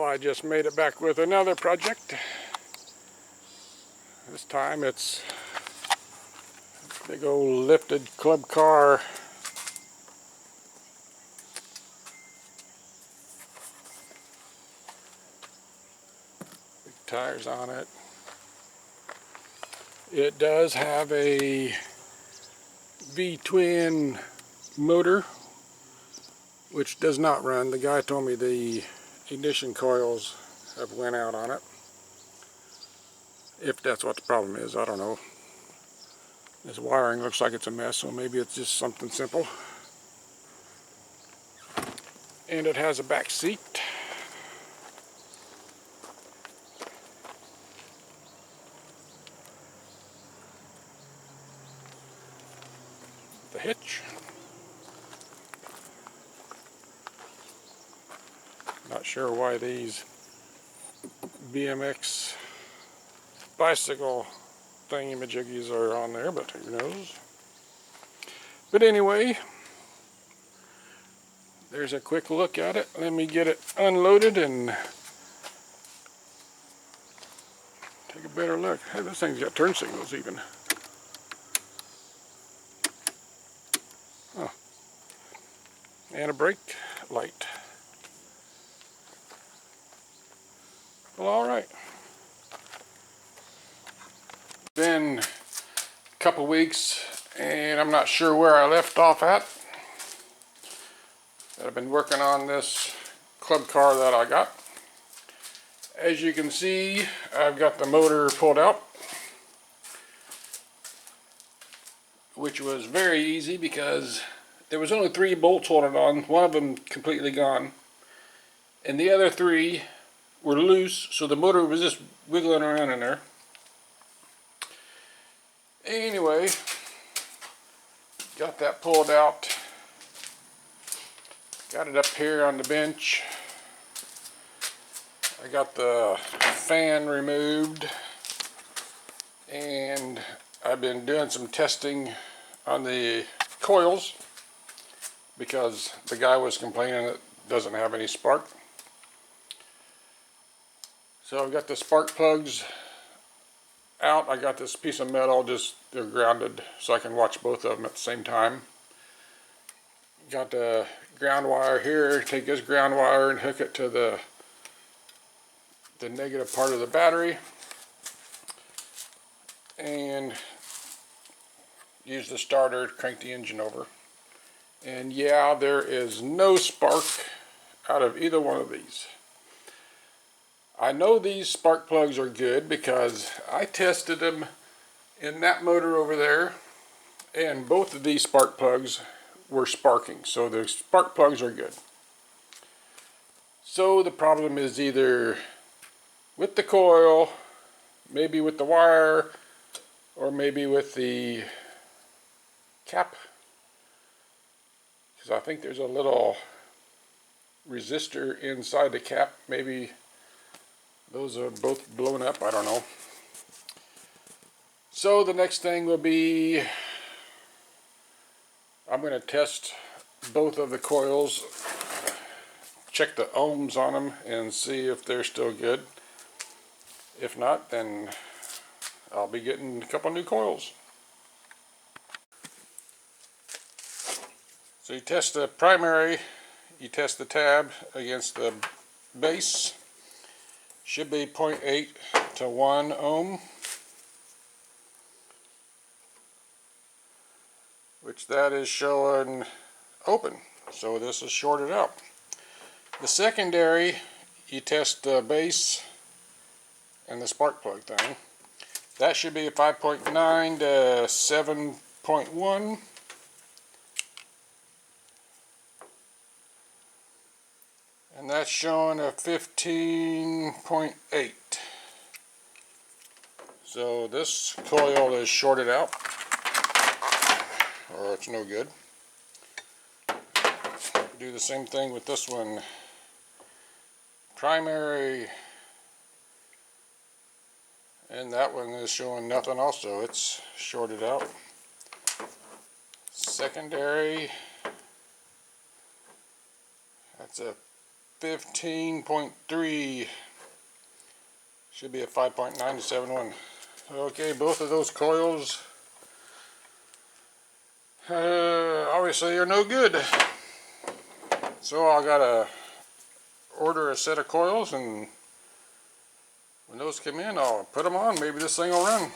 I just made it back with another project. This time it's a big old lifted club car. Big tires on it. It does have a V-twin motor, which does not run. The guy told me the ignition coils have went out on it. If that's what the problem is, I don't know. This wiring looks like it's a mess, so maybe it's just something simple. And it has a back seat. The hitch. Not sure why these BMX bicycle thingy-majiggies are on there, but who knows. But anyway, there's a quick look at it. Let me get it unloaded and take a better look. Hey, this thing's got turn signals even. Oh. And a brake light. Well, alright. Been a couple weeks and I'm not sure where I left off at. I've been working on this club car that I got. As you can see, I've got the motor pulled out, which was very easy because there was only 3 bolts holding on, one of them completely gone, and the other 3 were loose, so the motor was just wiggling around in there. Anyway, got that pulled out, got it up here on the bench. I got the fan removed, and I've been doing some testing on the coils because the guy was complaining it doesn't have any spark. So I've got the spark plugs out. I got this piece of metal, just they're grounded so I can watch both of them at the same time. Got the ground wire here. Take this ground wire and hook it to the negative part of the battery, and use the starter to crank the engine over. And yeah, there is no spark out of either one of these. I know these spark plugs are good because I tested them in that motor over there, and both of these spark plugs were sparking, so the spark plugs are good. So the problem is either with the coil, maybe with the wire, or maybe with the cap, because I think there's a little resistor inside the cap. Maybe those are both blown up, I don't know. So the next thing will be, I'm going to test both of the coils, check the ohms on them and see if they're still good. If not, then I'll be getting a couple new coils. So you test the primary, you test the tab against the base. Should be 0.8 to 1 ohm, which that is showing open, so this is shorted out. The secondary, you test the base and the spark plug thing. That should be a 5.9 to 7.1. And that's showing a 15.8. So this coil is shorted out, or it's no good. Do the same thing with this one. Primary, and that one is showing nothing also. It's shorted out. Secondary, that's a 15.3. Should be a 5.9 to 7.1. Okay, both of those coils obviously are no good. So I gotta order a set of coils, and when those come in, I'll put them on. Maybe this thing will run.